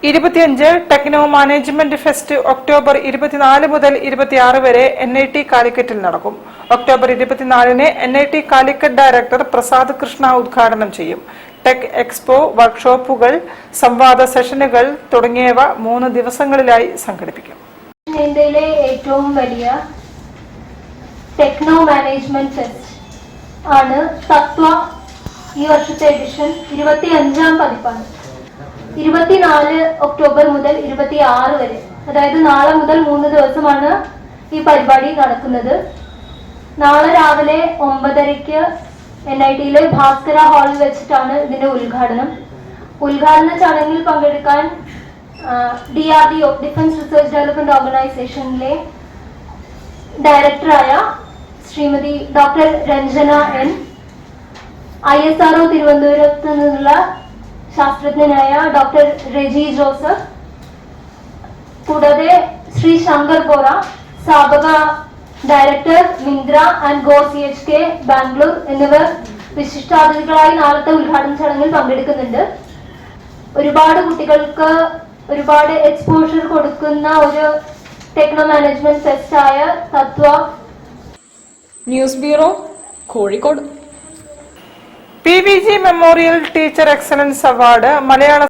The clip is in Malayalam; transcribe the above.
25 ടെക്നോ മാനേജ്മെന്റ് ഫെസ്റ്റ് ഒക്ടോബർ 24 മുതൽ 26 വരെ NIT കാലിക്കറ്റിൽ നടക്കും. ഒക്ടോബർ 24-ന് NIT കാലിക്കറ്റ് ഡയറക്ടർ പ്രസാദ് കൃഷ്ണ ഉദ്ഘാടനം ചെയ്യും. ടെക് എക്സ്പോ, വർക്ക്ഷോപ്പുകൾ, സംവാദ സെഷനുകൾ തുടങ്ങിയവ 3 ദിവസങ്ങളിലായി സംഘടിപ്പിക്കും. ഇന്ത്യയിലെ ഏറ്റവും വലിയ ടെക്നോ മാനേജ്മെന്റ് ഫെസ്റ്റ് ആണ് തത്വ. ഈ വർഷത്തെ എഡിഷൻ 25-ാം പതിപ്പാണ്. 24 ഒക്ടോബർ മുതൽ 26 വരെ, അതായത് നാളെ മുതൽ 3 ദിവസമാണ് ഈ പരിപാടി നടക്കുന്നത്. നാളെ രാവിലെ 9:30-ക്ക് NIT-യിലെ ഭാസ്കര ഹാളിൽ വെച്ചിട്ടാണ് ഇതിന്റെ ഉദ്ഘാടന ചടങ്ങിൽ പങ്കെടുക്കാൻ DRDO ഡിഫൻസ് റിസർച്ച് ഡെവലപ്മെന്റ് ഓർഗനൈസേഷനിലെ ഡയറക്ടറായ Shrimati doctor Ranjana N, ISRO തിരുവനന്തപുരത്ത് നിന്നുള്ള ശാസ്ത്രജ്ഞനായ ഡോക്ടർ റെജി ജോസഫ്, കൂടാതെ ശ്രീ ശങ്കർ ബോറ, സാബക ഡയറക്ടർ മിന്ദ്ര ആൻഡ് ഗോ CHK ബാംഗ്ലൂർ എന്നിവർ വിശിഷ്ടാതിഥികളായി നാളത്തെ ഉദ്ഘാടന ചടങ്ങിൽ പങ്കെടുക്കുന്നുണ്ട്. ഒരുപാട് കുട്ടികൾക്ക് ഒരുപാട് എക്സ്പോഷർ കൊടുക്കുന്ന ഒരു ടെക്നോ മാനേജ്മെന്റ് ഫെസ്റ്റ് ആയ Tathva. News bureau, Kozhikode. PVG memorial teacher excellence award മലയാള